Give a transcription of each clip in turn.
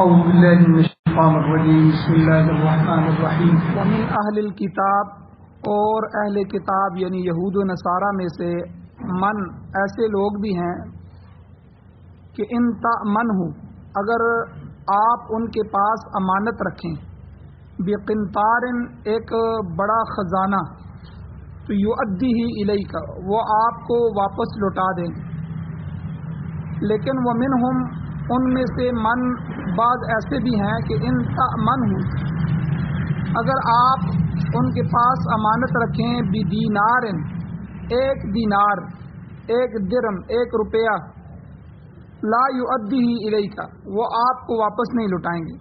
اعوذ باللہ من الشیطان الرجیم بسم اللہ الرحمن الرحیم ومن اہل الکتاب، اور اہل کتاب یعنی یہود و نصارہ میں سے من ایسے لوگ بھی ہیں کہ ان تأمن ہو، اگر آپ ان کے پاس امانت رکھیں، بقنطار ایک بڑا خزانہ، تو یؤدیہ الیک وہ آپ کو واپس لوٹا دیں۔ لیکن ومنہم ان میں سے من بعض ایسے بھی ہیں کہ ان تأمن ہو، اگر آپ ان کے پاس امانت رکھیں بدینار ایک دینار، ایک درم، ایک روپیہ، لا یؤدیہ الیک وہ آپ کو واپس نہیں لوٹائیں گے،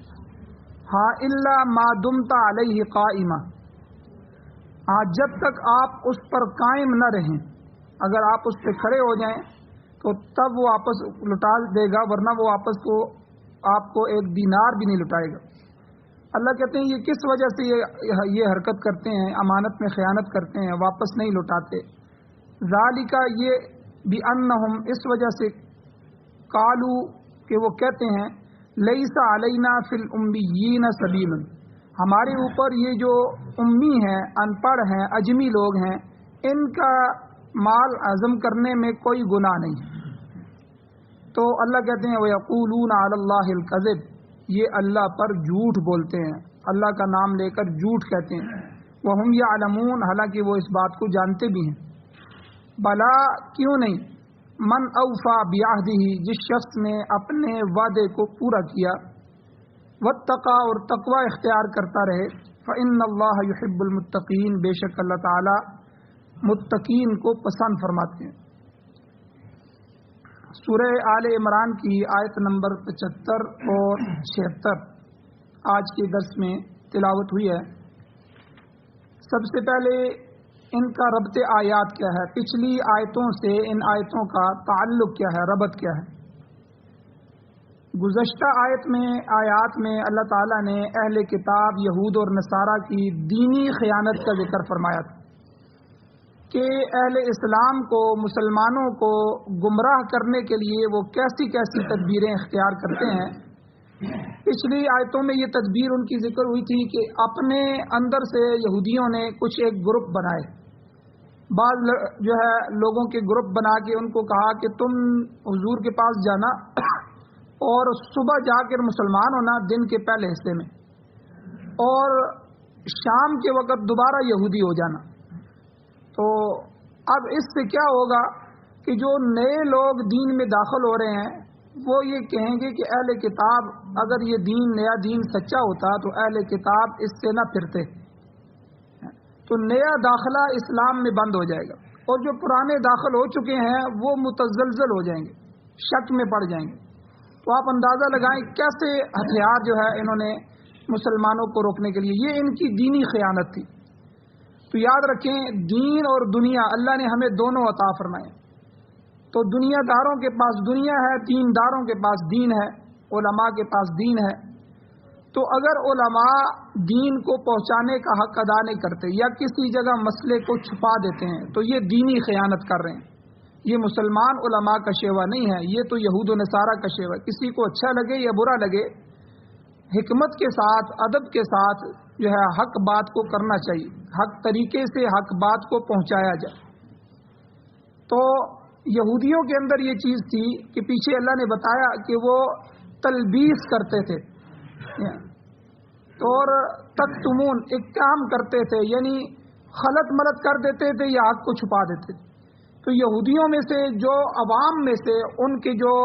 ہاں الا ما دمت علیہ قائما، ہاں جب تک آپ اس پر قائم نہ رہیں، اگر آپ اس پہ کھڑے ہو جائیں تو تب وہ واپس لوٹا دے گا، ورنہ وہ واپس کو آپ کو ایک دینار بھی نہیں لوٹائے گا۔ اللہ کہتے ہیں یہ کس وجہ سے یہ حرکت کرتے ہیں، امانت میں خیانت کرتے ہیں، واپس نہیں لوٹاتے۔ ذالک یہ بانہم اس وجہ سے، قالو کہ وہ کہتے ہیں، لیس علینا فی الامیین سبیل، ہمارے اوپر یہ جو امی ہیں، ان پڑھ ہیں، اجمی لوگ ہیں، ان کا مال ہضم کرنے میں کوئی گناہ نہیں۔ تو اللہ کہتے ہیں وَيَقُولُونَ عَلَى اللَّهِ الْكَذِبَ، یہ اللہ پر جھوٹ بولتے ہیں، اللہ کا نام لے کر جھوٹ کہتے ہیں، وَهُمْ يَعْلَمُونَ حالانکہ وہ اس بات کو جانتے بھی ہیں۔ بلا کیوں نہیں، من اوفا بعہدہ جس شخص نے اپنے وعدے کو پورا کیا، واتقى اور تقوی اختیار کرتا رہے، فإن اللہ يحب المتقین بے شک اللہ تعالی متقین کو پسند فرماتے ہیں۔ سورہ آل عمران کی آیت نمبر 75 اور 76 آج کے درس میں تلاوت ہوئی ہے۔ سب سے پہلے ان کا ربط آیات کیا ہے، پچھلی آیتوں سے ان آیتوں کا تعلق کیا ہے، ربط کیا ہے۔ گزشتہ آیات میں اللہ تعالیٰ نے اہل کتاب یہود اور نصارہ کی دینی خیانت کا ذکر فرمایا تھا کہ اہل اسلام کو، مسلمانوں کو گمراہ کرنے کے لیے وہ کیسی کیسی تدبیریں اختیار کرتے ہیں۔ پچھلی آیتوں میں یہ تدبیر ان کی ذکر ہوئی تھی کہ اپنے اندر سے یہودیوں نے کچھ ایک گروپ بنائے، بعض جو ہے لوگوں کے گروپ بنا کے ان کو کہا کہ تم حضور کے پاس جانا اور صبح جا کر مسلمان ہونا دن کے پہلے حصے میں، اور شام کے وقت دوبارہ یہودی ہو جانا۔ تو اب اس سے کیا ہوگا کہ جو نئے لوگ دین میں داخل ہو رہے ہیں وہ یہ کہیں گے کہ اہل کتاب اگر یہ دین، نیا دین سچا ہوتا تو اہل کتاب اس سے نہ پھرتے، تو نیا داخلہ اسلام میں بند ہو جائے گا، اور جو پرانے داخل ہو چکے ہیں وہ متزلزل ہو جائیں گے، شک میں پڑ جائیں گے۔ تو آپ اندازہ لگائیں کیسے ہتھیار جو ہے انہوں نے مسلمانوں کو روکنے کے لیے، یہ ان کی دینی خیانت تھی۔ تو یاد رکھیں دین اور دنیا اللہ نے ہمیں دونوں عطا فرمائے، تو دنیا داروں کے پاس دنیا ہے، دین داروں کے پاس دین ہے، علماء کے پاس دین ہے۔ تو اگر علماء دین کو پہنچانے کا حق ادا نہیں کرتے یا کسی جگہ مسئلے کو چھپا دیتے ہیں تو یہ دینی خیانت کر رہے ہیں۔ یہ مسلمان علماء کا شیوا نہیں ہے، یہ تو یہود و نصارہ کا شیوا ہے۔ کسی کو اچھا لگے یا برا لگے، حکمت کے ساتھ، ادب کے ساتھ جو ہے حق بات کو کرنا چاہیے، حق طریقے سے حق بات کو پہنچایا جائے۔ تو یہودیوں کے اندر یہ چیز تھی کہ پیچھے اللہ نے بتایا کہ وہ تلبیس کرتے تھے اور تکتمون ایک کام کرتے تھے، یعنی خلط ملط کر دیتے تھے یا حق کو چھپا دیتے تھے۔ تو یہودیوں میں سے جو عوام میں سے ان کے جو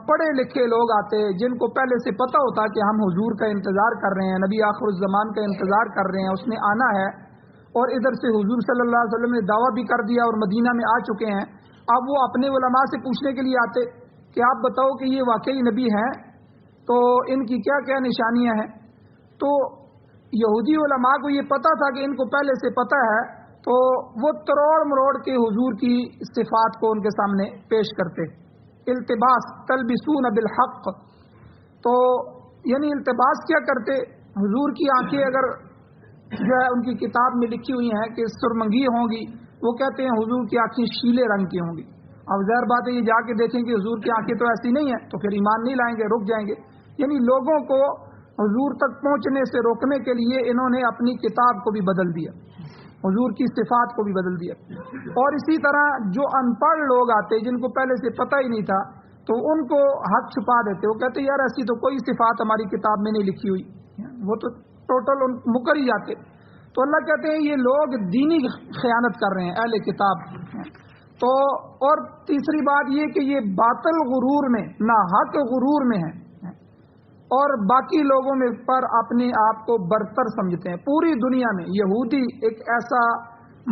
پڑھے لکھے لوگ آتے، جن کو پہلے سے پتہ ہوتا کہ ہم حضور کا انتظار کر رہے ہیں، نبی آخر الزمان کا انتظار کر رہے ہیں، اس نے آنا ہے، اور ادھر سے حضور صلی اللہ علیہ وسلم نے دعویٰ بھی کر دیا اور مدینہ میں آ چکے ہیں، اب وہ اپنے علماء سے پوچھنے کے لیے آتے کہ آپ بتاؤ کہ یہ واقعی نبی ہیں تو ان کی کیا کیا نشانیاں ہیں۔ تو یہودی علماء کو یہ پتہ تھا کہ ان کو پہلے سے پتہ ہے، تو وہ تروڑ مروڑ کے حضور کی صفات کو ان کے سامنے پیش کرتے۔ التباس تلبسون بالحق، تو یعنی التباس کیا کرتے، حضور کی آنکھیں اگر جو ہے ان کی کتاب میں لکھی ہوئی ہیں کہ سرمنگی ہوں گی، وہ کہتے ہیں حضور کی آنکھیں شیلے رنگ کی ہوں گی۔ اب ظاہر بات ہے یہ جا کے دیکھیں کہ حضور کی آنکھیں تو ایسی نہیں ہیں تو پھر ایمان نہیں لائیں گے، رک جائیں گے۔ یعنی لوگوں کو حضور تک پہنچنے سے روکنے کے لیے انہوں نے اپنی کتاب کو بھی بدل دیا، حضور کی صفات کو بھی بدل دیا. اور اسی طرح جو ان پڑھ لوگ آتے جن کو پہلے سے پتہ ہی نہیں تھا تو ان کو حق چھپا دیتے. وہ کہتے یار ایسی تو کوئی صفات ہماری کتاب میں نہیں لکھی ہوئی، وہ تو ٹوٹل مکر ہی جاتے. تو اللہ کہتے ہیں یہ لوگ دینی خیانت کر رہے ہیں اہل کتاب. تو اور تیسری بات یہ کہ یہ باطل غرور میں، نہ حق غرور میں ہے، اور باقی لوگوں میں پر اپنے آپ کو برتر سمجھتے ہیں. پوری دنیا میں یہودی ایک ایسا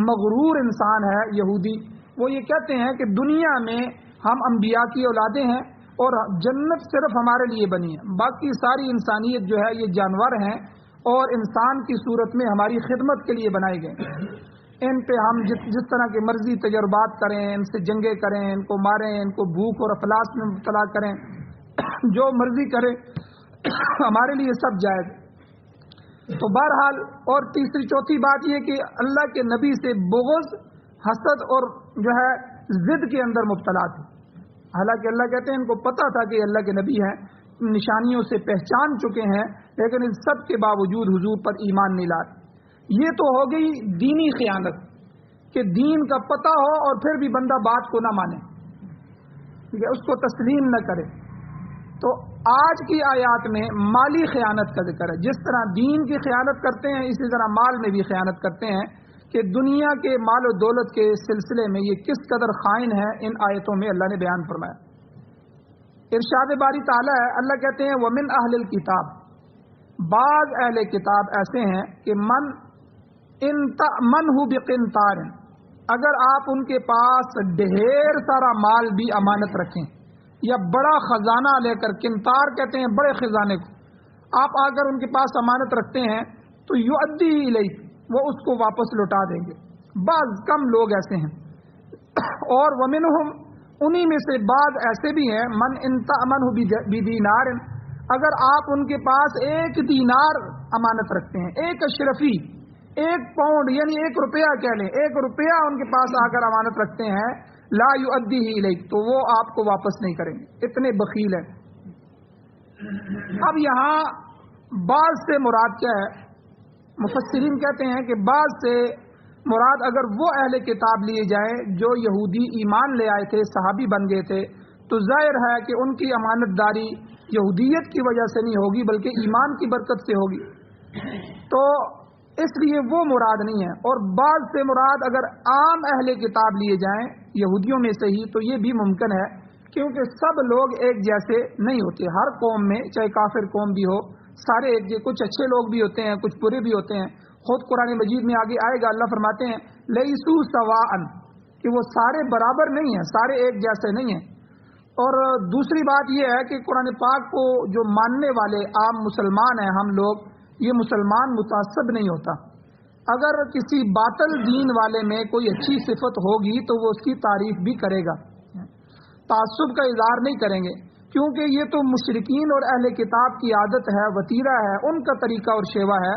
مغرور انسان ہے. یہودی وہ یہ کہتے ہیں کہ دنیا میں ہم انبیاء کی اولادیں ہیں اور جنت صرف ہمارے لیے بنی ہے، باقی ساری انسانیت جو ہے یہ جانور ہیں اور انسان کی صورت میں ہماری خدمت کے لیے بنائے گئے. ان پہ ہم جس طرح کے مرضی تجربات کریں، ان سے جنگیں کریں، ان کو ماریں، ان کو بھوک اور افلاس میں مبتلا کریں، جو مرضی کریں، ہمارے لیے سب جائز. تو بہرحال اور تیسری چوتھی بات یہ کہ اللہ کے نبی سے بغض، حسد اور جو ہے ضد کے اندر مبتلا تھے. حالانکہ اللہ کہتے ہیں ان کو پتہ تھا کہ اللہ کے نبی ہیں، نشانیوں سے پہچان چکے ہیں، لیکن ان سب کے باوجود حضور پر ایمان نہیں لائے. یہ تو ہو گئی دینی خیانت کہ دین کا پتہ ہو اور پھر بھی بندہ بات کو نہ مانے، ٹھیک ہے، اس کو تسلیم نہ کرے. تو آج کی آیات میں مالی خیانت کا ذکر ہے. جس طرح دین کی خیانت کرتے ہیں اسی طرح مال میں بھی خیانت کرتے ہیں کہ دنیا کے مال و دولت کے سلسلے میں یہ کس قدر خائن ہے. ان آیتوں میں اللہ نے بیان فرمایا. ارشاد باری تعالیٰ ہے، اللہ کہتے ہیں وَمِنْ أَهْلِ الْكِتَابِ، بعض اہل کتاب ایسے ہیں کہ من ہو بقنطار، اگر آپ ان کے پاس ڈھیر سارا مال بھی امانت رکھیں یا بڑا خزانہ لے کر، قنطار کہتے ہیں بڑے خزانے کو، آپ اگر ان کے پاس امانت رکھتے ہیں تو یؤدی الیک، وہ اس کو واپس لوٹا دیں گے. بعض کم لوگ ایسے ہیں. اور ومنہم، انہی میں سے بعض ایسے بھی ہیں، من ان تأمنہ بدینار، اگر آپ ان کے پاس 1 دینار امانت رکھتے ہیں، 1 اشرفی، 1 پاؤنڈ یعنی 1 روپیہ کہہ لیں، 1 روپیہ ان کے پاس آ کر امانت رکھتے ہیں، لا یؤدیہ الیک، تو وہ آپ کو واپس نہیں کریں گے، اتنے بخیل ہیں. اب یہاں بعض سے مراد کیا ہے؟ مفسرین کہتے ہیں کہ بعض سے مراد اگر وہ اہل کتاب لیے جائیں جو یہودی ایمان لے آئے تھے، صحابی بن گئے تھے، تو ظاہر ہے کہ ان کی امانت داری یہودیت کی وجہ سے نہیں ہوگی بلکہ ایمان کی برکت سے ہوگی. تو اس لیے وہ مراد نہیں ہے. اور بعض سے مراد اگر عام اہل کتاب لیے جائیں یہودیوں میں سے ہی، تو یہ بھی ممکن ہے کیونکہ سب لوگ ایک جیسے نہیں ہوتے. ہر قوم میں چاہے کافر قوم بھی ہو، سارے ایک جیسے، کچھ اچھے لوگ بھی ہوتے ہیں، کچھ برے بھی ہوتے ہیں. خود قرآن مجید میں آگے آئے گا، اللہ فرماتے ہیں لیسو سواء، کہ وہ سارے برابر نہیں ہیں، سارے ایک جیسے نہیں ہیں. اور دوسری بات یہ ہے کہ قرآن پاک کو جو ماننے والے عام مسلمان ہیں ہم لوگ، یہ مسلمان متعصب نہیں ہوتا. اگر کسی باطل دین والے میں کوئی اچھی صفت ہوگی تو وہ اس کی تعریف بھی کرے گا، تعصب کا اظہار نہیں کریں گے، کیونکہ یہ تو مشرکین اور اہل کتاب کی عادت ہے، وتیرہ ہے، ان کا طریقہ اور شیوا ہے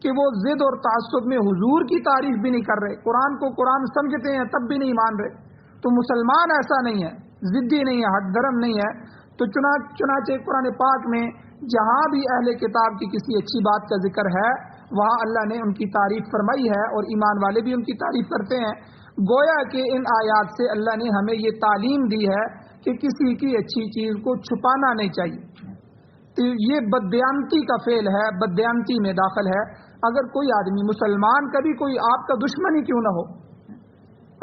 کہ وہ ضد اور تعصب میں حضور کی تعریف بھی نہیں کر رہے، قرآن کو قرآن سمجھتے ہیں تب بھی نہیں مان رہے. تو مسلمان ایسا نہیں ہے، ضدی نہیں ہے، حد درم نہیں ہے. تو چنانچہ قرآن پاک میں جہاں بھی اہل کتاب کی کسی اچھی بات کا ذکر ہے وہاں اللہ نے ان کی تعریف فرمائی ہے، اور ایمان والے بھی ان کی تعریف کرتے ہیں. گویا کہ ان آیات سے اللہ نے ہمیں یہ تعلیم دی ہے کہ کسی کی اچھی چیز کو چھپانا نہیں چاہیے. تو یہ بددیانتی کا فعل ہے، بددیانتی میں داخل ہے. اگر کوئی آدمی مسلمان کبھی کوئی آپ کا دشمن ہی کیوں نہ ہو،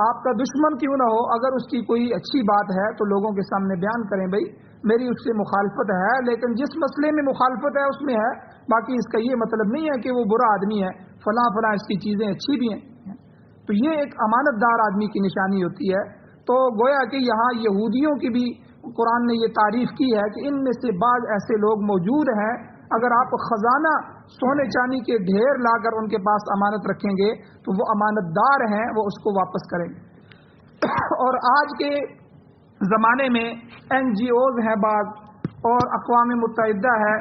آپ کا دشمن کیوں نہ ہو، اگر اس کی کوئی اچھی بات ہے تو لوگوں کے سامنے بیان کریں، بھائی میری اس سے مخالفت ہے، لیکن جس مسئلے میں مخالفت ہے اس میں ہے، باقی اس کا یہ مطلب نہیں ہے کہ وہ برا آدمی ہے، فلاں فلاں اس کی چیزیں اچھی بھی ہیں. تو یہ ایک امانت دار آدمی کی نشانی ہوتی ہے. تو گویا کہ یہاں یہودیوں کی بھی قرآن نے یہ تعریف کی ہے کہ ان میں سے بعض ایسے لوگ موجود ہیں، اگر آپ خزانہ سونے چاندی کے ڈھیر لا کر ان کے پاس امانت رکھیں گے تو وہ امانت دار ہیں، وہ اس کو واپس کریں گے. اور آج کے زمانے میں NGOs ہیں بعض، اور اقوام متحدہ ہے،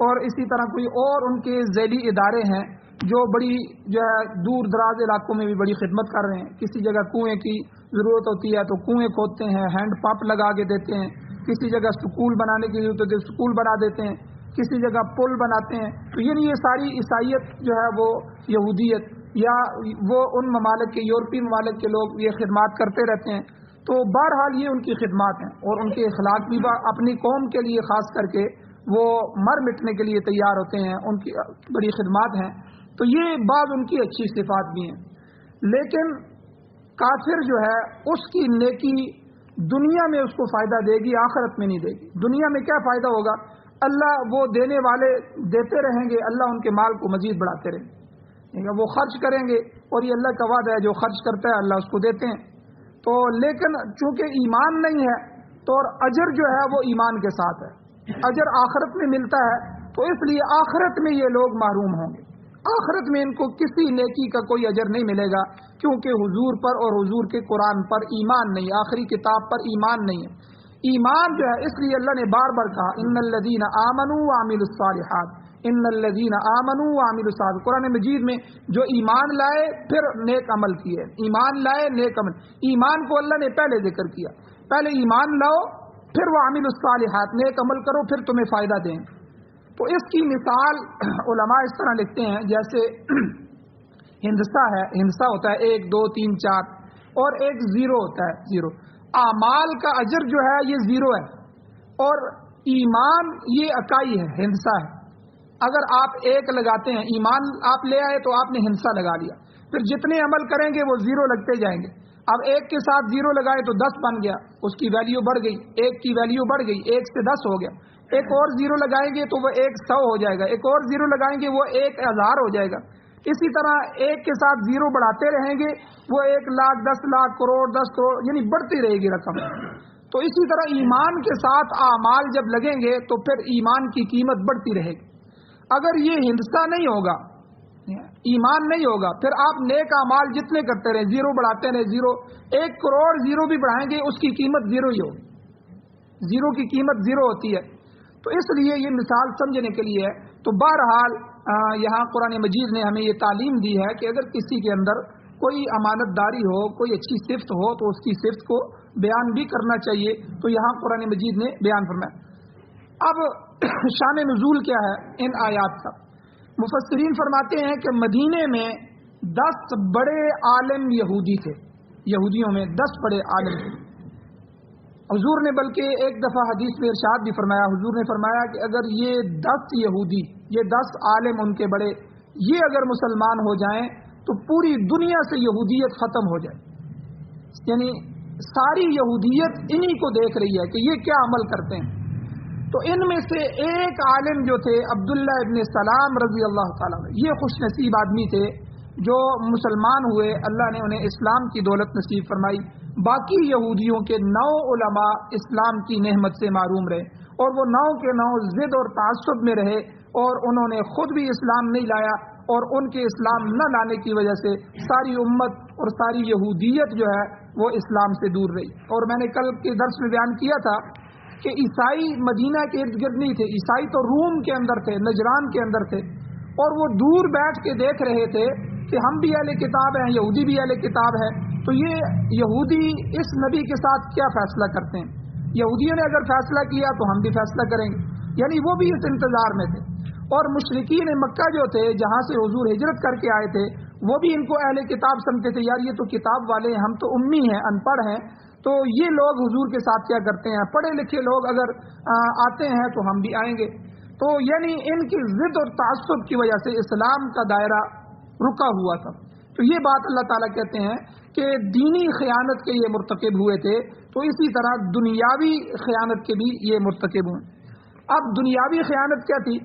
اور اسی طرح کوئی اور ان کے ذیلی ادارے ہیں جو بڑی جو ہے دور دراز علاقوں میں بھی بڑی خدمت کر رہے ہیں. کسی جگہ کنویں کی ضرورت ہوتی ہے تو کنویں کھودتے ہیں، ہینڈ پمپ لگا کے دیتے ہیں. کسی جگہ سکول بنانے کی ضرورت ہوتی ہے سکول بنا دیتے ہیں. کسی جگہ پل بناتے ہیں. تو یہ ساری عیسائیت جو ہے وہ یہودیت یا وہ ان ممالک کے یورپی ممالک کے لوگ یہ خدمات کرتے رہتے ہیں. تو بہرحال یہ ان کی خدمات ہیں اور ان کے اخلاق بھی اپنی قوم کے لیے خاص کر کے وہ مر مٹنے کے لیے تیار ہوتے ہیں. ان کی بڑی خدمات ہیں. تو یہ بعض ان کی اچھی صفات بھی ہیں. لیکن کافر جو ہے اس کی نیکی دنیا میں اس کو فائدہ دے گی، آخرت میں نہیں دے گی. دنیا میں کیا فائدہ ہوگا؟ اللہ وہ دینے والے دیتے رہیں گے، اللہ ان کے مال کو مزید بڑھاتے رہیں گے. وہ خرچ کریں گے اور یہ اللہ کا وعدہ ہے، جو خرچ کرتا ہے اللہ اس کو دیتے ہیں. تو لیکن چونکہ ایمان نہیں ہے تو اور اجر جو ہے وہ ایمان کے ساتھ ہے، اجر آخرت میں ملتا ہے. تو اس لیے آخرت میں یہ لوگ محروم ہوں گے. آخرت میں ان کو کسی نیکی کا کوئی اجر نہیں ملے گا، کیونکہ حضور پر اور حضور کے قرآن پر ایمان نہیں، آخری کتاب پر ایمان نہیں ہے. ایمان جو ہے، اس لیے اللہ نے بار بار کہا ان الذین آمنوا وعملوا الصالحات، ان الذین آمنوا وعملوا الصالحات. قرآن مجید میں جو ایمان لائے پھر نیک عمل کیے، ایمان لائے نیک عمل. ایمان کو اللہ نے پہلے ذکر کیا، پہلے ایمان لاؤ پھر وعملوا الصالحات، نیک عمل کرو پھر تمہیں فائدہ دیں. تو اس کی مثال علماء اس طرح لکھتے ہیں جیسے ہندسہ ہے، ہندسہ ہوتا ہے 1 2 3 4 اور ایک زیرو ہوتا ہے، زیرو. اعمال کا اجر جو ہے یہ زیرو ہے اور ایمان یہ اکائی ہے، ہندسہ ہے. اگر آپ 1 لگاتے ہیں، ایمان آپ لے آئے تو آپ نے ہندسہ لگا لیا، پھر جتنے عمل کریں گے وہ زیرو لگتے جائیں گے. اب 1 کے ساتھ 0 لگائے تو 10 بن گیا، اس کی ویلیو بڑھ گئی، 1 کی ویلیو بڑھ گئی، 1 سے 10 ہو گیا. ایک اور 0 لگائیں گے تو وہ 100 ہو جائے گا، ایک اور 0 لگائیں گے وہ 1000 ہو جائے گا. اسی طرح 1 کے ساتھ 0 بڑھاتے رہیں گے، وہ 1 لاکھ 10 لاکھ کروڑ 10 کروڑ یعنی بڑھتی رہے گی رقم. تو اسی طرح ایمان کے ساتھ اعمال جب لگیں گے تو پھر ایمان کی قیمت بڑھتی رہے گی. اگر یہ ہندسہ نہیں ہوگا، ایمان نہیں ہوگا، پھر آپ نیک اعمال جتنے کرتے رہیں، 0 بڑھاتے رہیں، 0 1 کروڑ 0 بھی بڑھائیں گے اس کی قیمت 0 ہی ہوگی. 0 کی قیمت 0 ہوتی ہے. تو اس لیے یہ مثال سمجھنے کے لیے ہے. تو بہرحال یہاں قرآن مجید نے ہمیں یہ تعلیم دی ہے کہ اگر کسی کے اندر کوئی امانت داری ہو، کوئی اچھی صفت ہو تو اس کی صفت کو بیان بھی کرنا چاہیے. تو یہاں قرآن مجید نے بیان فرمایا. اب شان نزول کیا ہے ان آیات کا؟ مفسرین فرماتے ہیں کہ مدینے میں 10 بڑے عالم یہودی تھے، یہودیوں میں 10 بڑے عالم تھے. حضور نے بلکہ ایک دفعہ حدیث میں ارشاد بھی فرمایا، حضور نے فرمایا کہ اگر یہ 10 یہودی، یہ 10 عالم ان کے بڑے، یہ اگر مسلمان ہو جائیں تو پوری دنیا سے یہودیت ختم ہو جائے. یعنی ساری یہودیت انہی کو دیکھ رہی ہے کہ یہ کیا عمل کرتے ہیں. تو ان میں سے ایک عالم جو تھے عبداللہ ابن سلام رضی اللہ تعالیٰ عنہ، یہ خوش نصیب آدمی تھے جو مسلمان ہوئے، اللہ نے انہیں اسلام کی دولت نصیب فرمائی. باقی یہودیوں کے 9 علماء اسلام کی نعمت سے محروم رہے اور وہ 9 کے 9 ضد اور تعصب میں رہے اور انہوں نے خود بھی اسلام نہیں لایا اور ان کے اسلام نہ لانے کی وجہ سے ساری امت اور ساری یہودیت جو ہے وہ اسلام سے دور رہی. اور میں نے کل کے درس میں بیان کیا تھا کہ عیسائی مدینہ کے ارد گرد نہیں تھے، عیسائی تو روم کے اندر تھے، نجران کے اندر تھے، اور وہ دور بیٹھ کے دیکھ رہے تھے کہ ہم بھی اہل کتاب ہیں، یہودی بھی اہل کتاب ہے، تو یہ یہودی اس نبی کے ساتھ کیا فیصلہ کرتے ہیں. یہودیوں نے اگر فیصلہ کیا تو ہم بھی فیصلہ کریں گے، یعنی وہ بھی اس انتظار میں تھے. اور مشرکین مکہ جو تھے جہاں سے حضور ہجرت کر کے آئے تھے وہ بھی ان کو اہل کتاب سمجھتے تھے، یار یہ تو کتاب والے ہیں، ہم تو امی ہیں، ان پڑھ ہیں، تو یہ لوگ حضور کے ساتھ کیا کرتے ہیں، پڑھے لکھے لوگ اگر آتے ہیں تو ہم بھی آئیں گے. تو یعنی ان کی ضد اور تعصب کی وجہ سے اسلام کا دائرہ رکا ہوا تھا. تو یہ بات اللہ تعالیٰ کہتے ہیں کہ دینی خیانت کے یہ مرتکب ہوئے تھے، تو اسی طرح دنیاوی خیانت کے بھی یہ مرتکب ہوئے. اب دنیاوی خیانت کیا تھی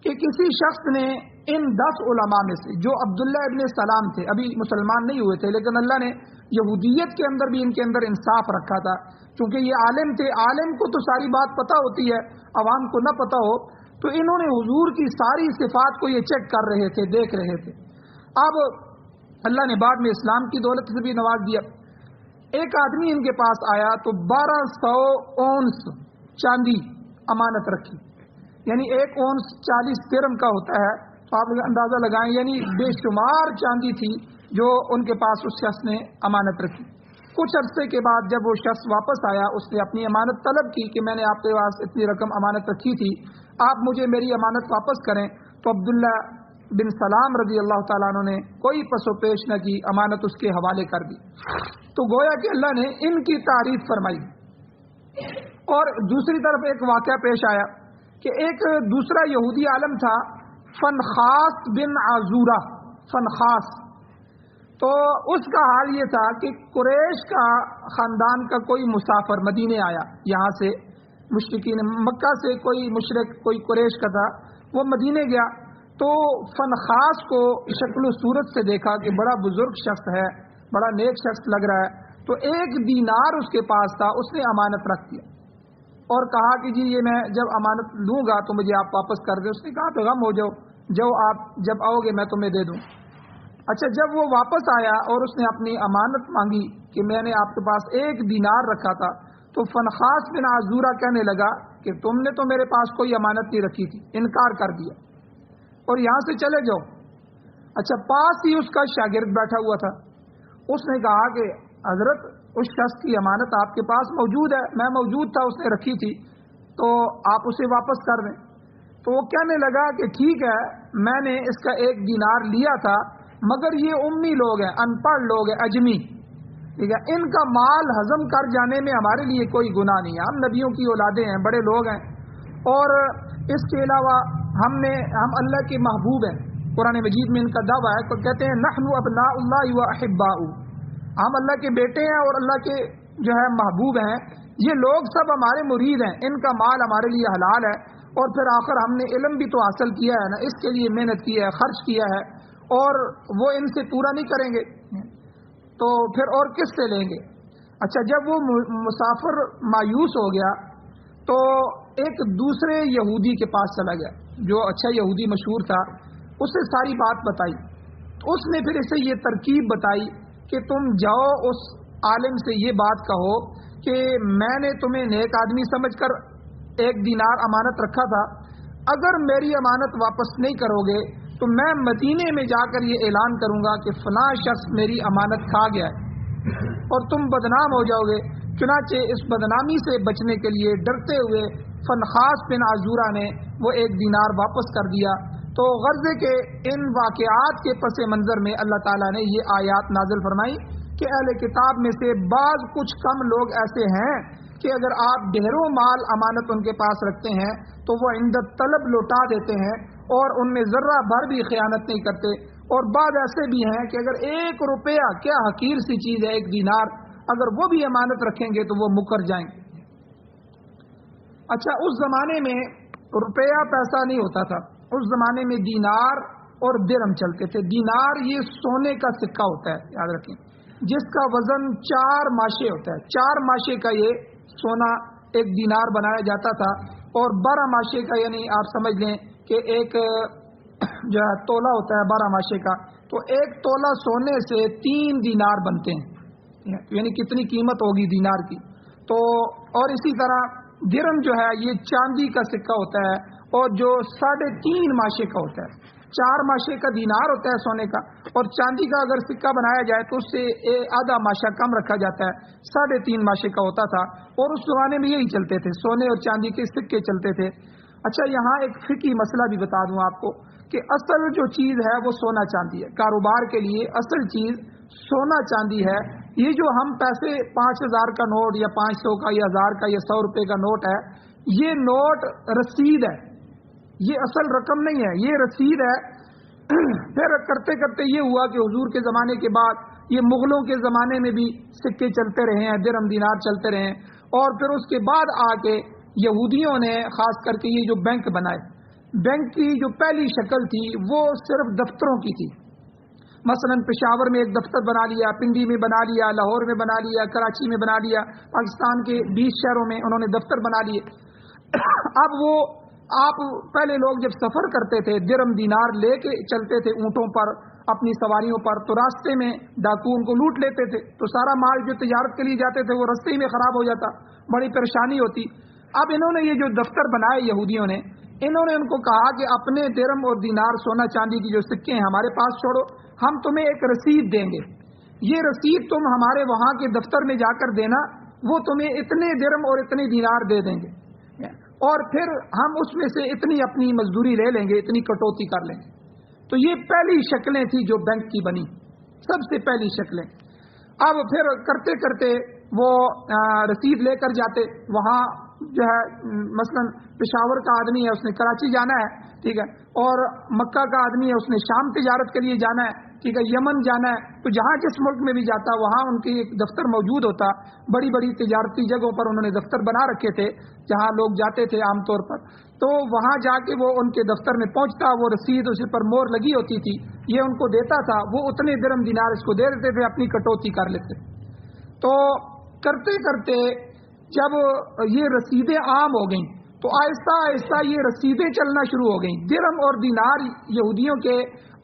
کہ کسی شخص نے ان 10 علماء میں سے جو عبداللہ ابن سلام تھے، ابھی مسلمان نہیں ہوئے تھے لیکن اللہ نے یہودیت کے اندر بھی ان کے اندر انصاف رکھا تھا، چونکہ یہ عالم تھے، عالم کو تو ساری بات پتہ ہوتی ہے، عوام کو نہ پتہ ہو، تو انہوں نے حضور کی ساری صفات کو یہ چیک کر رہے تھے، دیکھ رہے تھے. اب اللہ نے بعد میں اسلام کی دولت سے بھی نواز دیا. ایک آدمی ان کے پاس آیا تو 1200 اونس چاندی امانت رکھی، یعنی 1 اونس 40 درہم کا ہوتا ہے، تو آپ اندازہ لگائیں، یعنی بے شمار چاندی تھی جو ان کے پاس اس شخص نے امانت رکھی. کچھ عرصے کے بعد جب وہ شخص واپس آیا، اس نے اپنی امانت طلب کی کہ میں نے آپ کے پاس اتنی رقم امانت رکھی تھی، آپ مجھے میری امانت واپس کریں. تو عبداللہ بن سلام رضی اللہ تعالیٰ عنہ نے کوئی پس و پیش نہ کی، امانت اس کے حوالے کر دی. تو گویا کہ اللہ نے ان کی تعریف فرمائی. اور دوسری طرف ایک واقعہ پیش آیا کہ ایک دوسرا یہودی عالم تھا، فنخاس بن عزورہ. فنخاس، تو اس کا حال یہ تھا کہ قریش کا خاندان کا کوئی مسافر مدینے آیا، یہاں سے مشرکین مکہ سے کوئی مشرک، کوئی قریش کا تھا، وہ مدینے گیا. تو فنخاس کو شکل و صورت سے دیکھا کہ بڑا بزرگ شخص ہے، بڑا نیک شخص لگ رہا ہے. تو 1 دینار اس کے پاس تھا، اس نے امانت رکھ دیا اور کہا کہ جی یہ میں جب امانت لوں گا تو مجھے آپ واپس کر دیں. اس نے کہا تو غم ہو جاؤ، آپ جب آؤ گے میں تمہیں دے دوں. اچھا، جب وہ واپس آیا اور اس نے اپنی امانت مانگی کہ میں نے آپ کے پاس 1 دینار رکھا تھا، تو فنخاس بن عزورہ کہنے لگا کہ تم نے تو میرے پاس کوئی امانت نہیں رکھی تھی، انکار کر دیا اور یہاں سے چلے جاؤ. اچھا، پاس ہی اس کا شاگرد بیٹھا ہوا تھا. اس نے کہا کہ حضرت اس شخص کی امانت آپ کے پاس موجود ہے، میں موجود تھا، اس نے رکھی تھی، تو آپ اسے واپس کر دیں. تو وہ کہنے لگا کہ ٹھیک ہے، میں نے اس کا 1 دینار لیا تھا، مگر یہ امی لوگ ہیں، ان پڑھ لوگ ہیں، اجمی، ٹھیک ہے، ان کا مال ہضم کر جانے میں ہمارے لیے کوئی گناہ نہیں ہے. ہم نبیوں کی اولادیں ہیں، بڑے لوگ ہیں، اور اس کے علاوہ ہم اللہ کے محبوب ہیں. قرآن مجید میں ان کا دعویٰ ہے، تو کہتے ہیں نحن ابناء اللہ و احباؤہ، ہم اللہ کے بیٹے ہیں اور اللہ کے جو ہے محبوب ہیں. یہ لوگ سب ہمارے مرید ہیں، ان کا مال ہمارے لیے حلال ہے. اور پھر آخر ہم نے علم بھی تو حاصل کیا ہے نا، اس کے لیے محنت کی ہے، خرچ کیا ہے، اور وہ ان سے پورا نہیں کریں گے تو پھر اور کس سے لیں گے. اچھا، جب وہ مسافر مایوس ہو گیا تو ایک دوسرے یہودی کے پاس چلا گیا، جو اچھا یہودی مشہور تھا، اسے ساری بات بتائی. اس نے پھر اسے یہ ترکیب بتائی کہ تم جاؤ اس عالم سے یہ بات کہو کہ میں نے تمہیں نیک آدمی سمجھ کر 1 دینار امانت رکھا تھا، اگر میری امانت واپس نہیں کرو گے تو میں مدینے میں جا کر یہ اعلان کروں گا کہ فلاں شخص میری امانت کھا گیا ہے اور تم بدنام ہو جاؤ گے. چنانچہ اس بدنامی سے بچنے کے لیے ڈرتے ہوئے فنخاس بن عزورہ نے وہ 1 دینار واپس کر دیا. تو غرض کے ان واقعات کے پس منظر میں اللہ تعالیٰ نے یہ آیات نازل فرمائی کہ اہل کتاب میں سے بعض کچھ کم لوگ ایسے ہیں کہ اگر آپ ڈھیروں مال امانت ان کے پاس رکھتے ہیں تو وہ عند طلب لوٹا دیتے ہیں اور ان میں ذرہ بھر بھی خیانت نہیں کرتے. اور بعض ایسے بھی ہیں کہ اگر 1 روپیہ، کیا حقیر سی چیز ہے 1 دینار، اگر وہ بھی امانت رکھیں گے تو وہ مکر جائیں گے. اچھا، اس زمانے میں روپیہ پیسہ نہیں ہوتا تھا، اس زمانے میں دینار اور درہم چلتے تھے. دینار یہ سونے کا سکہ ہوتا ہے، یاد رکھیں، جس کا وزن 4 ماشے ہوتا ہے. 4 ماشے کا یہ سونا 1 دینار بنایا جاتا تھا، اور 12 ماشے کا، یعنی آپ سمجھ لیں کہ ایک جو ہے تولہ ہوتا ہے 12 ماشے کا، تو 1 تولہ سونے سے 3 دینار بنتے ہیں، یعنی کتنی قیمت ہوگی دینار کی. تو اور اسی طرح درہم جو ہے یہ چاندی کا سکہ ہوتا ہے، اور جو 3.5 ماشے کا ہوتا ہے. 4 ماشے کا دینار ہوتا ہے سونے کا، اور چاندی کا اگر سکہ بنایا جائے تو اس سے آدھا ماشا کم رکھا جاتا ہے، 3.5 ماشے کا ہوتا تھا. اور اس زمانے میں یہی چلتے تھے، سونے اور چاندی کے سکے چلتے تھے. اچھا، یہاں ایک فقہی مسئلہ بھی بتا دوں آپ کو کہ اصل جو چیز ہے وہ سونا چاندی ہے. کاروبار کے لیے اصل چیز سونا چاندی ہے. یہ جو ہم پیسے 5000 کا نوٹ یا 500 کا یا 1000 کا یا 100 روپے کا نوٹ ہے، یہ نوٹ رسید ہے، یہ اصل رقم نہیں ہے، یہ رسید ہے. پھر کرتے کرتے یہ ہوا کہ حضور کے زمانے کے بعد یہ مغلوں کے زمانے میں بھی سکے چلتے رہے ہیں، درہم دینار چلتے رہے ہیں. اور پھر اس کے بعد آ کے یہودیوں نے خاص کر کے یہ جو بینک بنائے، بینک کی جو پہلی شکل تھی وہ صرف دفتروں کی تھی. مثلا پشاور میں ایک دفتر بنا لیا، پنڈی میں بنا لیا، لاہور میں بنا لیا، کراچی میں بنا لیا، پاکستان کے 20 شہروں میں انہوں نے دفتر بنا لیے. اب وہ آپ پہلے لوگ جب سفر کرتے تھے درہم دینار لے کے چلتے تھے اونٹوں پر، اپنی سواریوں پر، تو راستے میں ڈاکو ان کو لوٹ لیتے تھے، تو سارا مال جو تجارت کے لیے جاتے تھے وہ راستے میں خراب ہو جاتا، بڑی پریشانی ہوتی. اب انہوں نے یہ جو دفتر بنائے یہودیوں نے، انہوں نے ان کو کہا کہ اپنے درہم اور دینار سونا چاندی کی جو سکے ہیں ہمارے پاس چھوڑو، ہم تمہیں ایک رسید دیں گے. یہ رسید تم ہمارے وہاں کے دفتر میں جا کر دینا، وہ تمہیں اتنے درم اور اتنے دینار دے دیں گے، اور پھر ہم اس میں سے اتنی اپنی مزدوری لے لیں گے، اتنی کٹوتی کر لیں گے۔ تو یہ پہلی شکلیں تھیں جو بینک کی بنی، سب سے پہلی شکلیں۔ اب پھر کرتے کرتے وہ رسید لے کر جاتے، وہاں جو ہے مثلا پشاور کا آدمی ہے، اس نے کراچی جانا ہے، ٹھیک ہے، اور مکہ کا آدمی ہے، اس نے شام تجارت کے لیے جانا ہے، ٹھیک ہے، یمن جانا ہے، تو جہاں جس ملک میں بھی جاتا وہاں ان کی ایک دفتر موجود ہوتا۔ بڑی بڑی تجارتی جگہوں پر انہوں نے دفتر بنا رکھے تھے جہاں لوگ جاتے تھے عام طور پر، تو وہاں جا کے وہ ان کے دفتر میں پہنچتا، وہ رسید اس پر مور لگی ہوتی تھی، یہ ان کو دیتا تھا، وہ اتنے درم دینار اس کو دے دیتے تھے، اپنی کٹوتی کر لیتے۔ تو کرتے کرتے جب یہ رسیدیں عام ہو گئیں تو آہستہ آہستہ یہ رسیدیں چلنا شروع ہو گئیں، درم اور دینار یہودیوں کے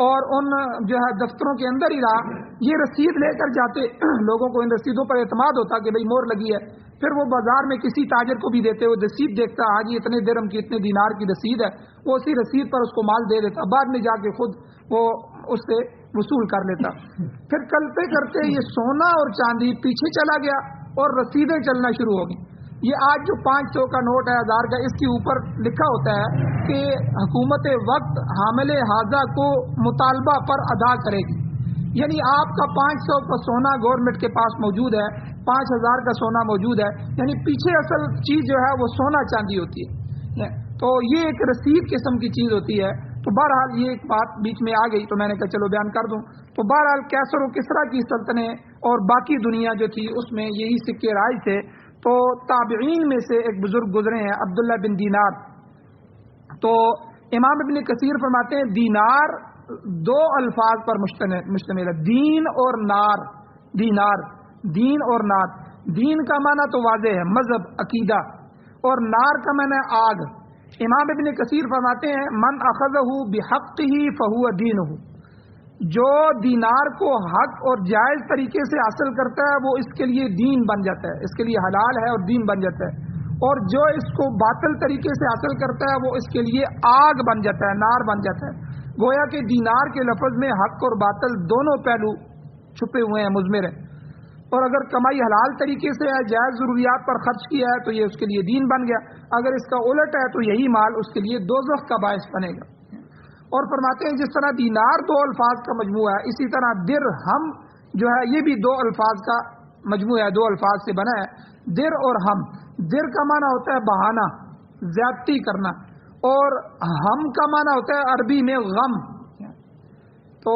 اور ان جو ہے دفتروں کے اندر ہی رہا، یہ رسید لے کر جاتے، لوگوں کو ان رسیدوں پر اعتماد ہوتا کہ بھئی مور لگی ہے، پھر وہ بازار میں کسی تاجر کو بھی دیتے، وہ رسید دیکھتا، ہاں جی اتنے درم کی اتنے دینار کی رسید ہے، وہ اسی رسید پر اس کو مال دے دیتا، بعد میں جا کے خود وہ اس سے وصول کر لیتا۔ پھر کرتے کرتے یہ سونا اور چاندی پیچھے چلا گیا اور رسیدیں چلنا شروع ہو گئیں۔ یہ آج جو 500 کا نوٹ ہے، 1000 کا، اس کے اوپر لکھا ہوتا ہے کہ حکومت وقت حامل حاضہ کو مطالبہ پر ادا کرے گی، یعنی آپ کا 500 کا سونا گورنمنٹ کے پاس موجود ہے، 5000 کا سونا موجود ہے، یعنی پیچھے اصل چیز جو ہے وہ سونا چاندی ہوتی ہے، تو یہ ایک رسید قسم کی چیز ہوتی ہے۔ تو بہرحال یہ ایک بات بیچ میں آ گئی تو میں نے کہا چلو بیان کر دوں۔ تو بہرحال کیسر و کسریٰ کی سلطنت اور باقی دنیا جو تھی اس میں یہی سکے رائج تھے۔ تو تابعین میں سے ایک بزرگ گزرے ہیں عبداللہ بن دینار، تو امام ابن کثیر فرماتے ہیں دینار 2 الفاظ پر مشتمل ہے، دین اور نار۔ دینار، دین اور نار، دین کا معنی تو واضح ہے مذہب، عقیدہ، اور نار کا معنی آگ۔ امام ابن کثیر فرماتے ہیں من اخذہ بحقہ فہو دینہ، جو دینار کو حق اور جائز طریقے سے حاصل کرتا ہے وہ اس کے لیے دین بن جاتا ہے، اس کے لیے حلال ہے اور دین بن جاتا ہے، اور جو اس کو باطل طریقے سے حاصل کرتا ہے وہ اس کے لیے آگ بن جاتا ہے، نار بن جاتا ہے۔ گویا کہ دینار کے لفظ میں حق اور باطل دونوں پہلو چھپے ہوئے ہیں، مضمر ہیں، اور اگر کمائی حلال طریقے سے ہے، جائز ضروریات پر خرچ کیا ہے تو یہ اس کے لیے دین بن گیا، اگر اس کا الٹ ہے تو یہی مال اس کے لیے دوزخ کا باعث بنے گا۔ اور فرماتے ہیں جس طرح دینار 2 الفاظ کا مجموعہ ہے، اسی طرح درہم جو ہے یہ بھی 2 الفاظ کا مجموعہ ہے، 2 الفاظ سے بنا ہے، در اور ہم۔ در کا معنی ہوتا ہے بہانہ، زیادتی کرنا، اور ہم کا معنی ہوتا ہے عربی میں غم۔ تو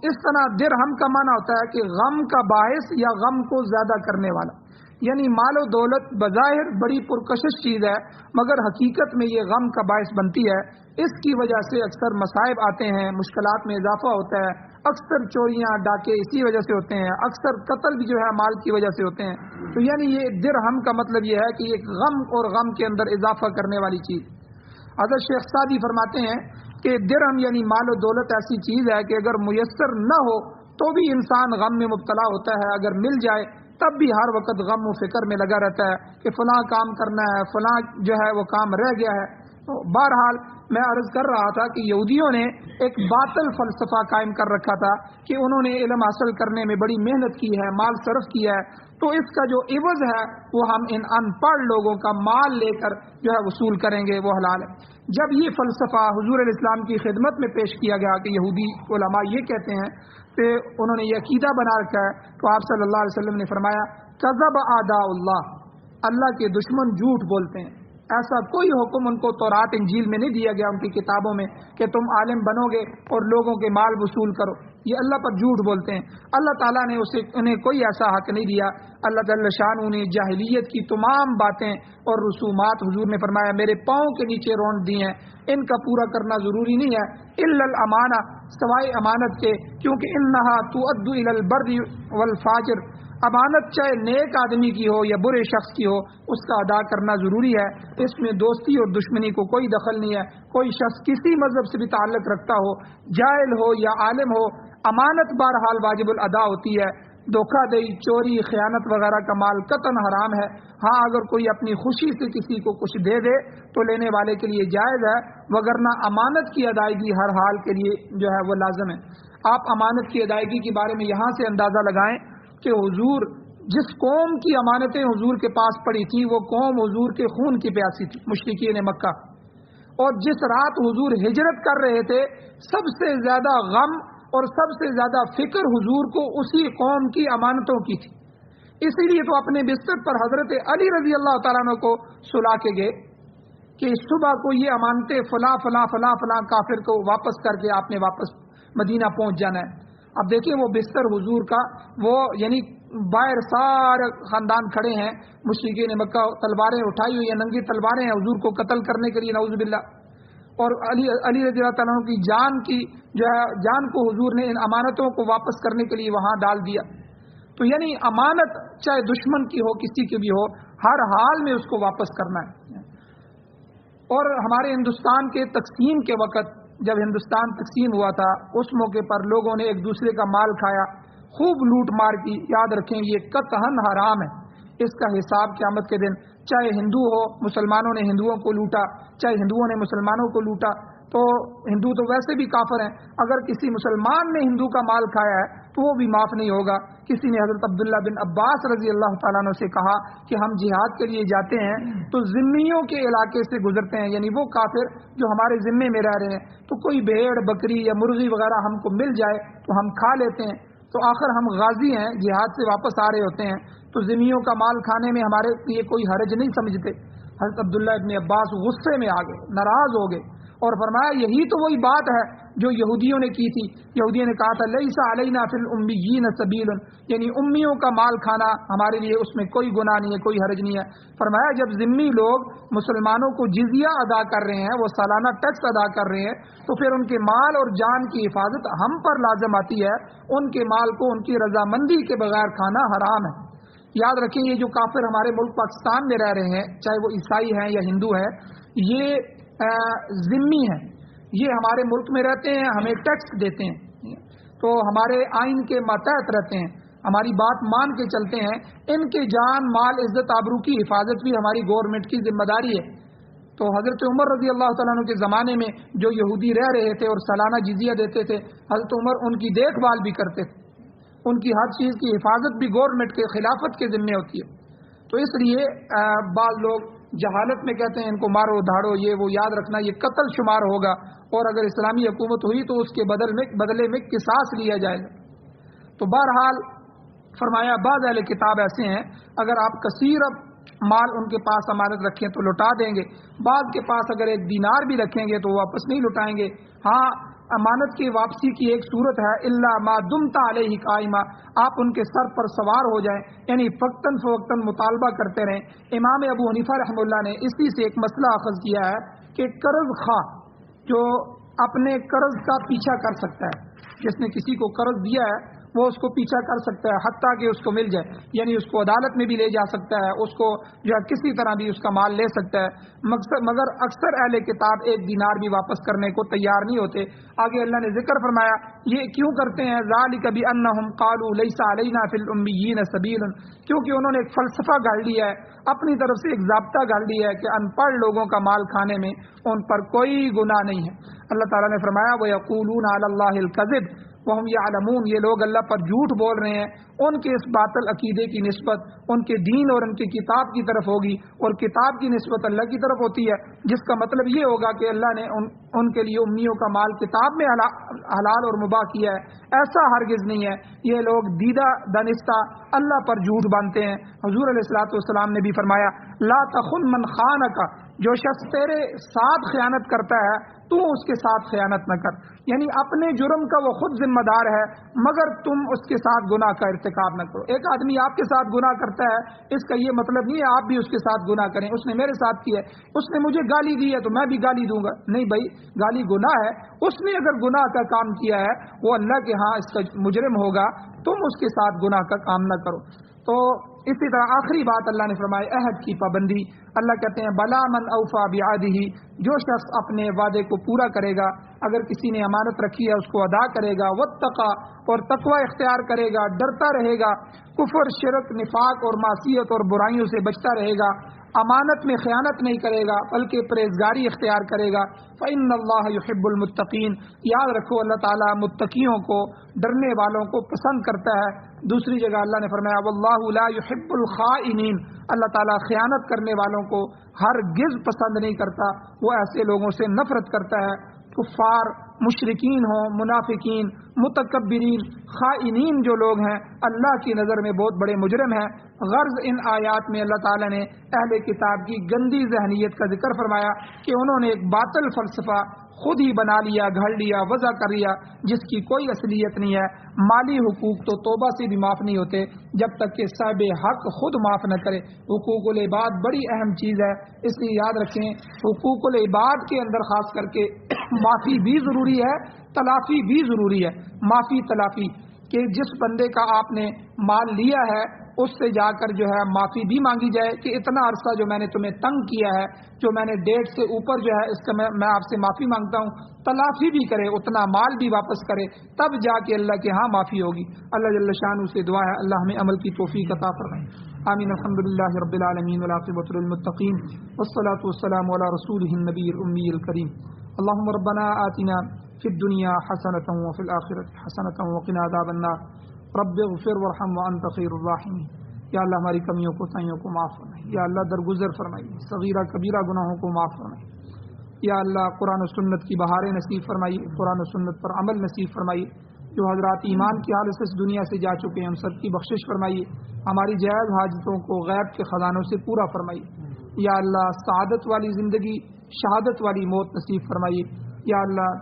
اس طرح درہم کا معنی ہوتا ہے کہ غم کا باعث یا غم کو زیادہ کرنے والا، یعنی مال و دولت بظاہر بڑی پرکشش چیز ہے مگر حقیقت میں یہ غم کا باعث بنتی ہے، اس کی وجہ سے اکثر مصائب آتے ہیں، مشکلات میں اضافہ ہوتا ہے، اکثر چوریاں ڈاکے اسی وجہ سے ہوتے ہیں، اکثر قتل بھی جو ہے مال کی وجہ سے ہوتے ہیں۔ تو یعنی یہ درہم کا مطلب یہ ہے کہ ایک غم اور غم کے اندر اضافہ کرنے والی چیز۔ حضرت شیخ سعدی فرماتے ہیں کہ درہم یعنی مال و دولت ایسی چیز ہے کہ اگر میسر نہ ہو تو بھی انسان غم میں مبتلا ہوتا ہے، اگر مل جائے تب بھی ہر وقت غم و فکر میں لگا رہتا ہے کہ فلاں کام کرنا ہے، فلاں جو ہے وہ کام رہ گیا ہے۔ تو بہرحال میں عرض کر رہا تھا کہ یہودیوں نے ایک باطل فلسفہ قائم کر رکھا تھا کہ انہوں نے علم حاصل کرنے میں بڑی محنت کی ہے، مال صرف کیا ہے، تو اس کا جو عوض ہے وہ ہم ان ان پڑھ لوگوں کا مال لے کر جو ہے وصول کریں گے، وہ حلال ہے۔ جب یہ فلسفہ حضور علیہ السلام کی خدمت میں پیش کیا گیا کہ یہودی علماء یہ کہتے ہیں کہ انہوں نے یہ عقیدہ بنا رکھا ہے، تو آپ صلی اللہ علیہ وسلم نے فرمایا کذب اعداء اللہ، اللہ کے دشمن جھوٹ بولتے ہیں۔ ایسا کوئی حکم ان کو تورات انجیل میں نہیں دیا گیا ان کی کتابوں میں کہ تم عالم بنو گے اور لوگوں کے مال وصول کرو، یہ اللہ پر جھوٹ بولتے ہیں۔ اللہ تعالیٰ نے انہیں کوئی ایسا حق نہیں دیا۔ اللہ جل شانہ نے جاہلیت کی تمام باتیں اور رسومات حضور نے فرمایا میرے پاؤں کے نیچے رونٹ دی ہیں، ان کا پورا کرنا ضروری نہیں ہے، الا الامانہ، سوائے امانت کے، کیونکہ انہا تؤد الی البر والفاجر، امانت چاہے نیک آدمی کی ہو یا برے شخص کی ہو اس کا ادا کرنا ضروری ہے، اس میں دوستی اور دشمنی کو کوئی دخل نہیں ہے۔ کوئی شخص کسی مذہب سے بھی تعلق رکھتا ہو، جاہل ہو یا عالم ہو، امانت بہرحال واجب الادا ہوتی ہے۔ دھوکہ دہی، چوری، خیانت وغیرہ کا مال قطعاً حرام ہے۔ ہاں اگر کوئی اپنی خوشی سے کسی کو کچھ دے دے تو لینے والے کے لیے جائز ہے، وگرنہ امانت کی ادائیگی ہر حال کے لیے جو ہے وہ لازم ہے۔ آپ امانت کی ادائیگی کے بارے میں یہاں سے اندازہ لگائیں کہ حضور جس قوم کی امانتیں حضور کے پاس پڑی تھی وہ قوم حضور کے خون کی پیاسی تھی، مشرکین مکہ، اور جس رات حضور ہجرت کر رہے تھے سب سے زیادہ غم اور سب سے زیادہ فکر حضور کو اسی قوم کی امانتوں کی تھی. اسی لیے تو اپنے بستر پر حضرت علی رضی اللہ تعالیٰ عنہ کو سلا کے گئے کہ صبح کو یہ امانتیں فلاں فلاں فلاں فلاں کافر کو واپس کر کے آپ نے واپس مدینہ پہنچ جانا ہے. اب دیکھیں وہ بستر حضور کا، وہ یعنی باہر سارے خاندان کھڑے ہیں، مشرکین مکہ تلواریں اٹھائی ہوئی ہیں، ننگی تلواریں ہیں حضور کو قتل کرنے کے لیے، نعوذ باللہ. اور علی رضی اللہ تعالیٰ عنہ کی جان کو حضور نے ان امانتوں کو واپس کرنے کے لیے وہاں ڈال دیا. تو یعنی امانت چاہے دشمن کی ہو کسی کی بھی ہو، ہر حال میں اس کو واپس کرنا ہے. اور ہمارے ہندوستان کے تقسیم کے وقت جب ہندوستان تقسیم ہوا تھا اس موقع پر لوگوں نے ایک دوسرے کا مال کھایا، خوب لوٹ مار کی. یاد رکھیں یہ قطعاً حرام ہے. اس کا حساب قیامت کے دن، چاہے ہندو ہو، مسلمانوں نے ہندوؤں کو لوٹا، چاہے ہندوؤں نے مسلمانوں کو لوٹا، تو ہندو تو ویسے بھی کافر ہیں. اگر کسی مسلمان نے ہندو کا مال کھایا ہے تو وہ بھی معاف نہیں ہوگا. کسی نے حضرت عبداللہ بن عباس رضی اللہ تعالیٰ عنہ سے کہا کہ ہم جہاد کے لیے جاتے ہیں تو ذمیوں کے علاقے سے گزرتے ہیں، یعنی وہ کافر جو ہمارے ذمے میں رہ رہے ہیں، تو کوئی بھیڑ بکری یا مرغی وغیرہ ہم کو مل جائے تو ہم کھا لیتے ہیں. تو آخر ہم غازی ہیں، جہاد سے واپس آ رہے ہوتے ہیں، تو ذمیوں کا مال کھانے میں ہمارے لیے کوئی حرج نہیں سمجھتے. حضرت عبداللہ ابن عباس غصے میں آ گئے، ناراض ہو گئے اور فرمایا یہی تو وہی بات ہے جو یہودیوں نے کی تھی. یہودیوں نے کہا تھا لیس علینا فی الامیین سبیل، یعنی امیوں کا مال کھانا ہمارے لیے اس میں کوئی گناہ نہیں ہے، کوئی حرج نہیں ہے. فرمایا جب ذمی لوگ مسلمانوں کو جزیہ ادا کر رہے ہیں، وہ سالانہ ٹیکس ادا کر رہے ہیں، تو پھر ان کے مال اور جان کی حفاظت ہم پر لازم آتی ہے. ان کے مال کو ان کی رضامندی کے بغیر کھانا حرام ہے. یاد رکھیں یہ جو کافر ہمارے ملک پاکستان میں رہ رہے ہیں، چاہے وہ عیسائی ہیں یا ہندو ہیں، یہ ذمی ہیں، یہ ہمارے ملک میں رہتے ہیں، ہمیں ٹیکس دیتے ہیں، تو ہمارے آئین کے ماتحت رہتے ہیں، ہماری بات مان کے چلتے ہیں. ان کے جان مال عزت آبرو کی حفاظت بھی ہماری گورنمنٹ کی ذمہ داری ہے. تو حضرت عمر رضی اللہ تعالیٰ عنہ کے زمانے میں جو یہودی رہ رہے تھے اور سالانہ جزیہ دیتے تھے، حضرت عمر ان کی دیکھ بھال بھی کرتے تھے، ان کی ہر چیز کی حفاظت بھی گورنمنٹ کے خلافت کے ذمے ہوتی ہے. تو اس لیے بعض لوگ جہالت میں کہتے ہیں ان کو مارو دھاڑو، یہ وہ. یاد رکھنا یہ قتل شمار ہوگا، اور اگر اسلامی حکومت ہوئی تو اس کے بدلے میں قصاص لیا جائے گا. تو بہرحال فرمایا بعض اہل کتاب ایسے ہیں اگر آپ کثیر مال ان کے پاس امانت رکھیں تو لوٹا دیں گے، بعض کے پاس اگر ایک دینار بھی رکھیں گے تو واپس نہیں لوٹائیں گے. ہاں امانت کی واپسی کی ایک صورت ہے الا ما دمت علیہ قائما، آپ ان کے سر پر سوار ہو جائیں، یعنی وقتاً فوقتاً مطالبہ کرتے رہیں. امام ابو حنیفہ رحمہ اللہ نے اسی سے ایک مسئلہ اخذ کیا ہے کہ قرض خواہ جو اپنے قرض کا پیچھا کر سکتا ہے، جس نے کسی کو قرض دیا ہے وہ اس کو پیچھا کر سکتا ہے حتیٰ کہ اس کو مل جائے، یعنی اس کو عدالت میں بھی لے جا سکتا ہے، اس کو جو ہے کسی طرح بھی اس کا مال لے سکتا ہے. مگر اکثر اہل کتاب ایک دینار بھی واپس کرنے کو تیار نہیں ہوتے. آگے اللہ نے ذکر فرمایا یہ کیوں کرتے ہیں، ذالک بانہم قالوا لیس علینا فی الامیین سبیل، کیونکہ انہوں نے ایک فلسفہ گھڑ لیا ہے، اپنی طرف سے ایک ضابطہ گھڑ لیا ہے کہ ان پڑھ لوگوں کا مال کھانے میں ان پر کوئی گناہ نہیں ہے. اللہ تعالیٰ نے فرمایا وَيَقُولُونَ عَلَى اللَّهِ الْكَذِبَ وَهُمْ يَعْلَمُونَ، یہ لوگ اللہ پر جھوٹ بول رہے ہیں. ان کے اس باطل عقیدے کی نسبت ان کے دین اور ان کی کتاب کی طرف ہوگی، اور کتاب کی نسبت اللہ کی طرف ہوتی ہے، جس کا مطلب یہ ہوگا کہ اللہ نے ان کے لیے امیوں کا مال کتاب میں حلال اور مباح کیا ہے. ایسا ہرگز نہیں ہے، یہ لوگ دیدہ دانستہ اللہ پر جھوٹ باندھتے ہیں. حضور علیہ الصلوۃ والسلام نے بھی فرمایا لا تخن من خانک، جو شخص تیرے ساتھ خیانت کرتا ہے تو اس کے ساتھ خیانت نہ کر، یعنی اپنے جرم کا وہ خود ذمہ دار ہے مگر تم اس کے ساتھ گناہ کا ارتکاب نہ کرو. ایک آدمی آپ کے ساتھ گناہ کرتا ہے، اس کا یہ مطلب نہیں ہے آپ بھی اس کے ساتھ گناہ کریں. اس نے میرے ساتھ کیا ہے، اس نے مجھے گالی دی ہے تو میں بھی گالی دوں گا، نہیں بھائی، گالی گناہ ہے. اس نے اگر گناہ کا کام کیا ہے وہ اللہ کے ہاں اس کا مجرم ہوگا، تم اس کے ساتھ گناہ کا کام نہ کرو. تو اسی طرح آخری بات اللہ نے فرمائی عہد کی پابندی. اللہ کہتے ہیں بلا من اوفا بعہدہ، جو شخص اپنے وعدے کو پورا کرے گا، اگر کسی نے امانت رکھی ہے اس کو ادا کرے گا، واتقی، اور تقوی اختیار کرے گا، ڈرتا رہے گا، کفر، شرک، نفاق اور معصیت اور برائیوں سے بچتا رہے گا، امانت میں خیانت نہیں کرے گا بلکہ پرہیزگاری اختیار کرے گا، فإن اللہ یحب المتقین، یاد رکھو اللہ تعالیٰ متقیوں کو، ڈرنے والوں کو پسند کرتا ہے۔ دوسری جگہ اللہ نے فرمایا واللہ لا یحب الخائنین، اللہ تعالیٰ خیانت کرنے والوں کو ہرگز پسند نہیں کرتا، وہ ایسے لوگوں سے نفرت کرتا ہے۔ کفار، مشرکین ہوں، منافقین، متکبرین، خائنین جو لوگ ہیں اللہ کی نظر میں بہت بڑے مجرم ہیں۔ غرض ان آیات میں اللہ تعالیٰ نے اہل کتاب کی گندی ذہنیت کا ذکر فرمایا کہ انہوں نے ایک باطل فلسفہ خود ہی بنا لیا، گھڑ لیا، وضع کر لیا، جس کی کوئی اصلیت نہیں ہے۔ مالی حقوق تو توبہ سے بھی معاف نہیں ہوتے جب تک کہ صاحب حق خود معاف نہ کرے۔ حقوق العباد بڑی اہم چیز ہے، اس لیے یاد رکھیں حقوق العباد کے اندر خاص کر کے معافی بھی ضروری ہے، تلافی بھی ضروری ہے۔ معافی تلافی کہ جس بندے کا آپ نے مال لیا ہے اس سے جا کر جو ہے معافی بھی مانگی جائے کہ اتنا عرصہ جو میں نے تمہیں تنگ کیا ہے، جو میں نے ڈیٹ سے اوپر جو ہے اس کا میں آپ سے معافی مانگتا ہوں، تلافی بھی کرے، اتنا مال بھی واپس کرے، تب جا کے اللہ کے ہاں معافی ہوگی۔ اللہ جل شانہ سے دعا ہے اللہ ہمیں عمل کی توفیق عطا فرمائے۔ آمین۔ الحمدللہ رب العالمین والعاقبۃ للمتقین والصلاۃ والسلام علی رسولہ النبی الامی الکریم۔ اللهم ربنا آتنا فی الدنیا حسنۃ وفی الآخرۃ حسنۃ وقنا عذاب النار رب اغفر وارحم وانت خیر الراحمین۔ یا اللہ ہماری کمیوں کو تائیوں کو معاف فرمائے، یا اللہ درگزر فرمائیے، صغیرہ کبیرہ گناہوں کو معاف فرمائے، یا اللہ قرآن و سنت کی بہاریں نصیب فرمائیے، قرآن و سنت پر عمل نصیب فرمائیے، جو حضرات ایمان کی حالت سے اس دنیا سے جا چکے ہیں ان سب کی بخشش فرمائیے، ہماری جائز حاجتوں کو غیب کے خزانوں سے پورا فرمائیے، یا اللہ سعادت والی زندگی، شہادت والی موت نصیب فرمائیے، یا اللہ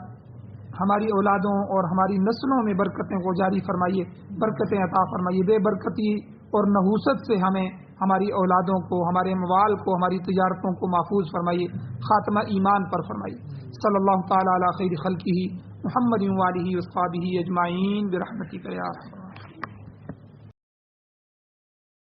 ہماری اولادوں اور ہماری نسلوں میں برکتیں کو جاری فرمائیے، برکتیں عطا فرمائیے، بے برکتی اور نحوست سے ہمیں، ہماری اولادوں کو، ہمارے اموال کو، ہماری تجارتوں کو محفوظ فرمائیے، خاتمہ ایمان پر فرمائیے۔ صلی اللہ تعالی علی خیر خلقہ محمد و آلہ و اصحابہ اجمعین برحمتک یا ارحم الراحمین۔